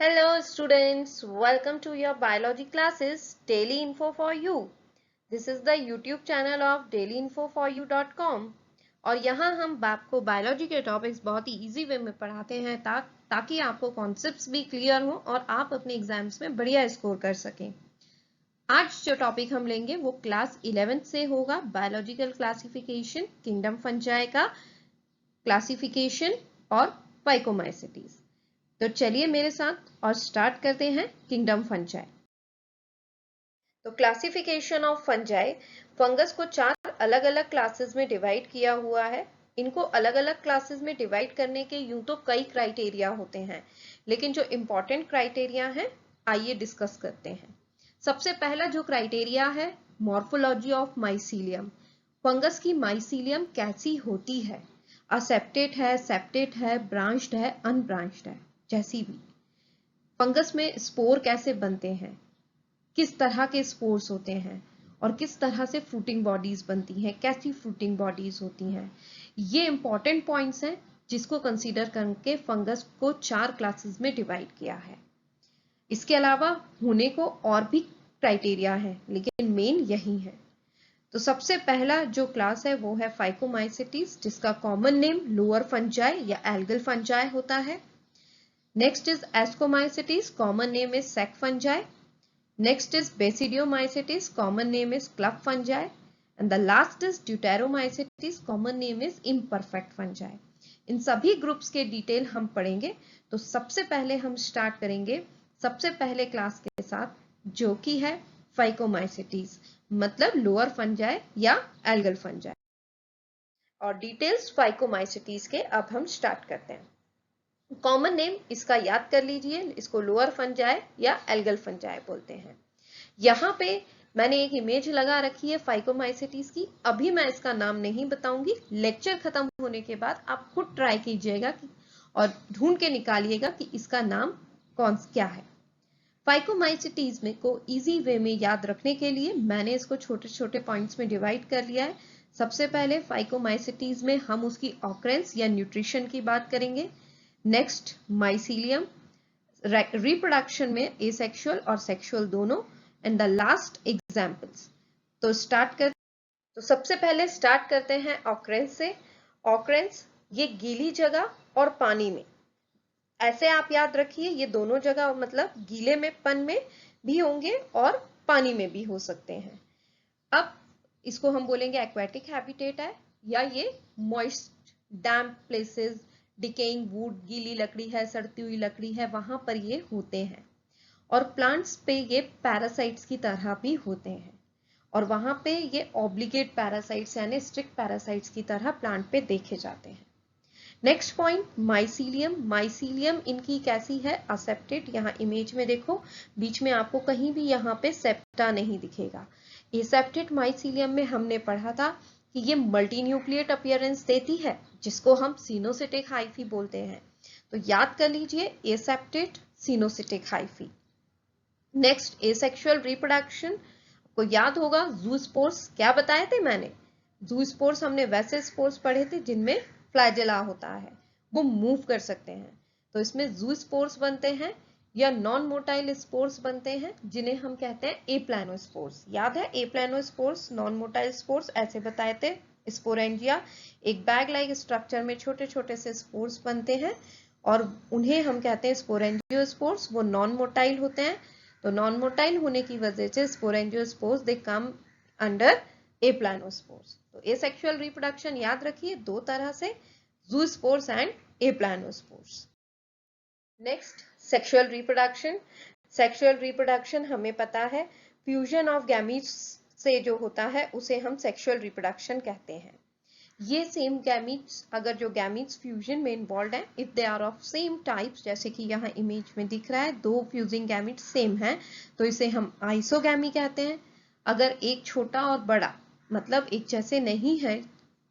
Hello students, welcome to your biology classes Daily Info for You. This is the YouTube channel of dailyinfoforyou.com और यहाँ हम आपको biology के topics बहुत ही easy way में पढ़ाते हैं ताकि आपको कॉन्सेप्ट्स भी क्लियर हो और आप अपने एग्जाम्स में बढ़िया स्कोर कर सकें। आज जो टॉपिक हम लेंगे वो क्लास 11th से होगा, बायोलॉजिकल क्लासिफिकेशन, किंगडम फंजाई का क्लासिफिकेशन और फाइकोमाइसीटीज। तो चलिए मेरे साथ और स्टार्ट करते हैं किंगडम फंजाई। तो क्लासिफिकेशन ऑफ फंजाई, फंगस को 4 अलग अलग क्लासेस में डिवाइड किया हुआ है। इनको अलग अलग क्लासेस में डिवाइड करने के यूं तो कई क्राइटेरिया होते हैं, लेकिन जो इंपॉर्टेंट क्राइटेरिया हैं आइए डिस्कस करते हैं। सबसे पहला जो क्राइटेरिया है, मॉर्फोलॉजी ऑफ माइसीलियम। फंगस की माइसीलियम कैसी होती है, असेप्टेट है, सेप्टेट है, ब्रांच्ड है, अनब्रांच्ड है, जैसी भी। फंगस में स्पोर कैसे बनते हैं, किस तरह के स्पोर्स होते हैं और किस तरह से फ्रूटिंग बॉडीज बनती हैं, कैसी फ्रूटिंग बॉडीज होती हैं। ये इंपॉर्टेंट पॉइंट्स हैं जिसको कंसीडर करके फंगस को 4 क्लासेस में डिवाइड किया है। इसके अलावा होने को और भी क्राइटेरिया है, लेकिन मेन यही है। तो सबसे पहला जो क्लास है वो है फाइकोमाइसीटीज, जिसका कॉमन नेम लोअर फंजाई या एल्गल फंजाई होता है। Next is Ascomycetes, common name is sac fungi. Next is Basidiomycetes, common name is club fungi. And the last is Deuteromycetes, common name is imperfect fungi. इन सभी groups के detail हम पढ़ेंगे। तो सबसे पहले हम स्टार्ट करेंगे सबसे पहले क्लास के साथ, जो कि है फाइकोमाइसीटीज, मतलब लोअर फंजाई या एल्गल फंजाई। और डिटेल्स फाइकोमाइसीटीज के अब हम स्टार्ट करते हैं। कॉमन नेम इसका याद कर लीजिए, इसको लोअर फंजाई या एल्गल फंजाई बोलते हैं। यहाँ पे मैंने एक इमेज लगा रखी है फाइकोमाइसीटीज की। अभी मैं इसका नाम नहीं बताऊंगी, लेक्चर खत्म होने के बाद आप खुद ट्राई कीजिएगा और ढूंढ के निकालिएगा कि इसका नाम क्या है। फाइकोमाइसीटीज में को इजी वे में याद रखने के लिए मैंने इसको छोटे छोटे पॉइंट्स में डिवाइड कर लिया है। सबसे पहले फाइकोमाइसीटीज में हम उसकी ऑकरेंस या न्यूट्रिशन की बात करेंगे। नेक्स्ट माइसीलियम, रिप्रोडक्शन में एसेक्सुअल और सेक्सुअल दोनों, एंड द लास्ट एग्जांपल्स। तो सबसे पहले स्टार्ट करते हैं ऑकरेंस से। ऑकरेंस ये गीली जगह और पानी में, ऐसे आप याद रखिए, ये दोनों जगह मतलब गीले में पन में भी होंगे और पानी में भी हो सकते हैं। अब इसको हम बोलेंगे एक्वेटिक हैबिटेट है, या ये moist damp places, decaying would, गीली लकड़ी है, सड़ती हुई लकड़ी है, वहां पर ये होते हैं। और प्लांट्स पे ये पैरासाइट्स की तरह भी होते हैं, और वहां पे ये ऑब्लिगेट पैरासाइट्स यानी स्ट्रिक्ट पैरासाइट्स की तरह प्लांट पे देखे जाते हैं। Next point mycelium. माइसीलियम इनकी कैसी है, असेप्टेड। यहाँ इमेज में देखो, बीच में आपको कहीं भी यहाँ पे सेप्टा नहीं दिखेगा। एसेप्टेड माइसीलियम में हमने पढ़ा था कि ये मल्टीन्यूक्लिएट अपीयरेंस देती है, जिसको हम सिनोसिटिक हाइफी बोलते हैं। तो याद कर लीजिए, aseptate coenocytic hyphae. Next asexual reproduction, को याद होगा जूस्पोर्स, क्या बताए थे मैंने, जूस्पोर्स हमने वैसे स्पोर्स पढ़े थे जिनमें फ्लैजेला होता है, वो मूव कर सकते हैं। तो इसमें जूस्पोर्स बनते हैं या नॉन मोटाइल स्पोर्स बनते हैं, जिन्हें हम कहते हैं एप्लानोस्पोर्स। याद है एप्लानोस्पोर्स, नॉन मोटाइल स्पोर्स ऐसे बताए थे। स्पोरेंजिया, एक बैग लाइक स्ट्रक्चर में छोटे छोटे से स्पोर्स बनते हैं और उन्हें हम कहते हैं स्पोरेंजियोस्पोर्स। वो नॉन मोटाइल होते हैं। तो नॉन मोटाइल होने की वजह से स्पोरेंजियोस्पोर्स दे कम अंडर एप्लानोस्पोर्स। तो एसेक्सुअल रिप्रोडक्शन याद रखिए दो तरह से, zoospores and aplanospores. Next sexual reproduction. Sexual reproduction हमें पता है फ्यूजन ऑफ गैमीट्स से जो होता है उसे हम सेक्सुअल रिप्रोडक्शन कहते हैं। ये सेम गैमीट्स, अगर जो गैमीट्स फ्यूजन में इन्वॉल्व हैं, if they are of same types, जैसे कि यहाँ इमेज में दिख रहा है दो फ्यूजिंग गैमीट्स सेम हैं, तो इसे हम आइसोगैमी कहते हैं। अगर एक छोटा और बड़ा मतलब एक जैसे नहीं है,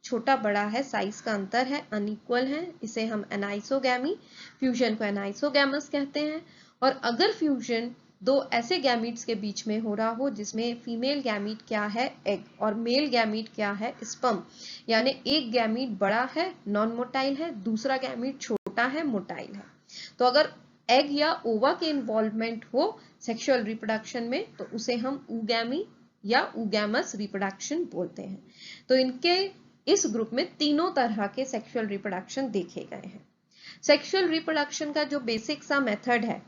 छोटा बड़ा है, साइज का अंतर है, अनइक्वल है, इसे हम एनाइसोगैमी, फ्यूजन को एनाइसोगैमस कहते हैं। और अगर फ्यूजन दो ऐसे गैमीट्स के बीच में हो रहा हो जिसमें फीमेल गैमीट क्या है, एग, और मेल गैमीट क्या है, स्पर्म, यानी एक गैमीट बड़ा है नॉन मोटाइल है, दूसरा गैमीट छोटा है मोटाइल है। तो अगर एग या ओवा के इन्वॉल्वमेंट हो सेक्सुअल रिप्रोडक्शन में तो उसे हम ऊगैमी या ऊगैमस रिप्रोडक्शन बोलते हैं। तो इनके इस ग्रुप में तीनों तरह के सेक्सुअल रिप्रोडक्शन देखे गए हैं। सेक्सुअल रिप्रोडक्शन का जो बेसिक सा मेथड है,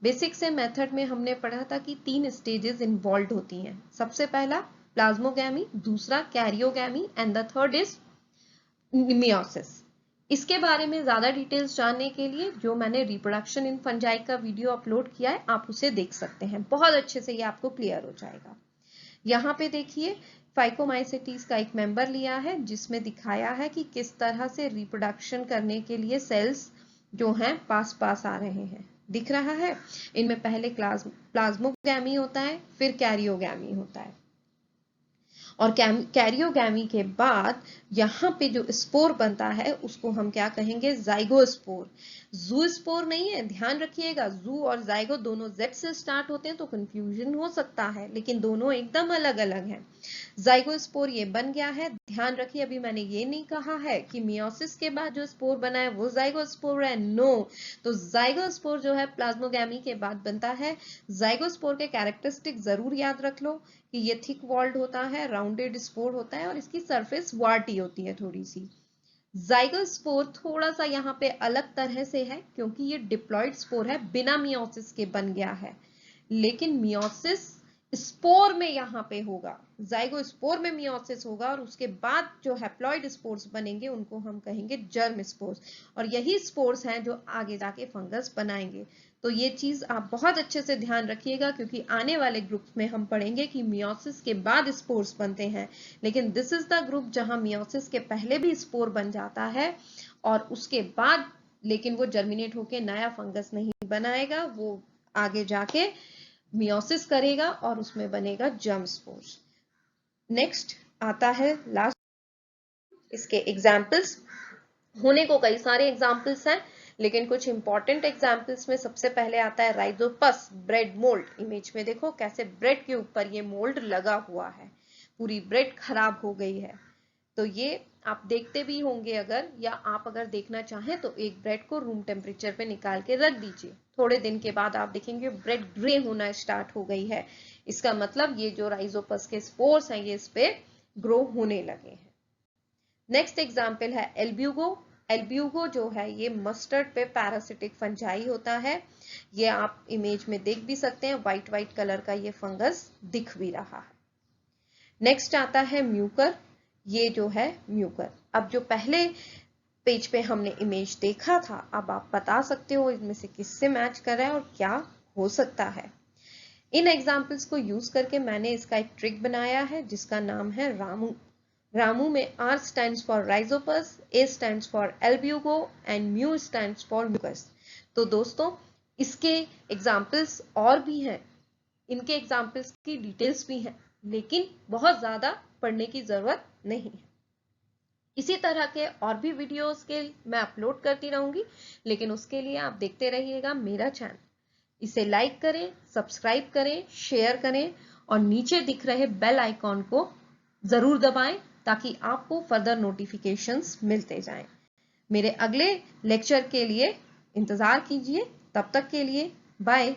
बेसिक से मेथड में हमने पढ़ा था कि 3 स्टेजेस इन्वॉल्व होती हैं। सबसे पहला प्लाज्मोगैमी, दूसरा karyogamy and the third is meiosis. इसके बारे में ज्यादा डिटेल्स जानने के लिए जो मैंने रिप्रोडक्शन इन फंजाई का वीडियो अपलोड किया है, आप उसे देख सकते हैं। बहुत अच्छे से ये आपको क्लियर हो जाएगा। यहाँ पे देखिए फाइकोमाइसेटीज का एक मेंबर लिया है जिसमें दिखाया है कि किस तरह से रिप्रोडक्शन करने के लिए सेल्स जो हैं पास पास आ रहे हैं। दिख रहा है, इनमें पहले प्लाज्मोगैमी होता है, फिर कैरियोगैमी होता है, और कैरियोगैमी के बाद यहाँ पे जो स्पोर बनता है उसको हम क्या कहेंगे, जाइगोस्पोर। जूस्पोर नहीं है, ध्यान रखिएगा। जू और जाइगो दोनों जेड से स्टार्ट होते हैं तो कंफ्यूजन हो सकता है, लेकिन दोनों एकदम अलग अलग हैं। जाइगोस्पोर ये बन गया है। ध्यान रखिए, अभी मैंने ये नहीं कहा है कि मियोसिस के बाद जो स्पोर बना है वो जाइगोस्पोर है, नो। तो जाइगोस्पोर जो है प्लाज्मोगैमी के बाद बनता है। जाइगोस्पोर के कैरेक्टरिस्टिक जरूर याद रख लो कि ये थिक वॉल्ड होता है, राउंडेड स्पोर होता है और इसकी सरफेस वार्टी होती है थोड़ी सी। जाइगोस्पोर थोड़ा सा यहाँ पे अलग तरह से है क्योंकि ये डिप्लॉइड स्पोर है, बिना मियोसिस के बन गया है। लेकिन मियोसिस स्पोर में यहाँ पे होगा, जाइगोस्पोर में मियोसिस होगा और उसके बाद जो हैप्लॉइड स्पोर्स बनेंगे उनको हम कहेंगे जर्म स्पोर्स, और यही स्पोर्स हैं जो आगे जाके फंगस बनाएंगे। तो ये चीज आप बहुत अच्छे से ध्यान रखिएगा क्योंकि आने वाले ग्रुप में हम पढ़ेंगे कि मियोसिस के बाद स्पोर्स बनते हैं, लेकिन दिस इज द ग्रुप जहां मियोसिस के पहले भी स्पोर बन जाता है और उसके बाद लेकिन वो जर्मिनेट होके नया फंगस नहीं बनाएगा, वो आगे जाके मियोसिस करेगा और उसमें बनेगा जर्म स्पोर्स। नेक्स्ट आता है लास्ट, इसके एग्जाम्पल्स। होने को कई सारे एग्जाम्पल्स हैं लेकिन कुछ इंपॉर्टेंट एग्जाम्पल्स में सबसे पहले आता है राइजोपस ब्रेड मोल्ड। इमेज में देखो कैसे ब्रेड के ऊपर ये मोल्ड लगा हुआ है, पूरी ब्रेड खराब हो गई है। तो ये आप देखते भी होंगे अगर, या आप अगर देखना चाहें तो एक ब्रेड को रूम टेम्परेचर पे निकाल के रख दीजिए, थोड़े दिन के बाद आप देखेंगे ब्रेड ग्रे होना स्टार्ट हो गई है। इसका मतलब ये जो राइजोपस के स्पोर्स हैं ये इस पे ग्रो होने लगे हैं। नेक्स्ट एग्जाम्पल है एल्ब्यूगो। एल्ब्यूगो जो है ये मस्टर्ड पे पैरासिटिक फंजाई होता है। ये आप इमेज में देख भी सकते हैं, व्हाइट व्हाइट कलर का ये फंगस दिख भी रहा है। नेक्स्ट आता है म्यूकर। ये जो है म्यूकर, अब जो पहले पेज पे हमने इमेज देखा था, अब आप बता सकते हो इनमें से किससे मैच कर रहा है और क्या हो सकता है। इन एग्जाम्पल्स को यूज करके मैंने इसका एक ट्रिक बनाया है जिसका नाम है रामू। रामू में R stands for rhizopus, A stands for albugo and mu stands for mucus। तो दोस्तों इसके एग्जाम्पल्स और भी हैं, इनके एग्जाम्पल्स की डिटेल्स भी हैं, लेकिन बहुत ज्यादा पढ़ने की जरूरत नहीं है। इसी तरह के और भी वीडियोस के मैं अपलोड करती रहूंगी, लेकिन उसके लिए आप देखते रहिएगा मेरा चैनल। इसे लाइक करें, सब्सक्राइब करें, शेयर करें और नीचे दिख रहे बेल आइकॉन को जरूर दबाएं ताकि आपको फर्दर नोटिफिकेशंस मिलते जाएं। मेरे अगले लेक्चर के लिए इंतजार कीजिए, तब तक के लिए बाय।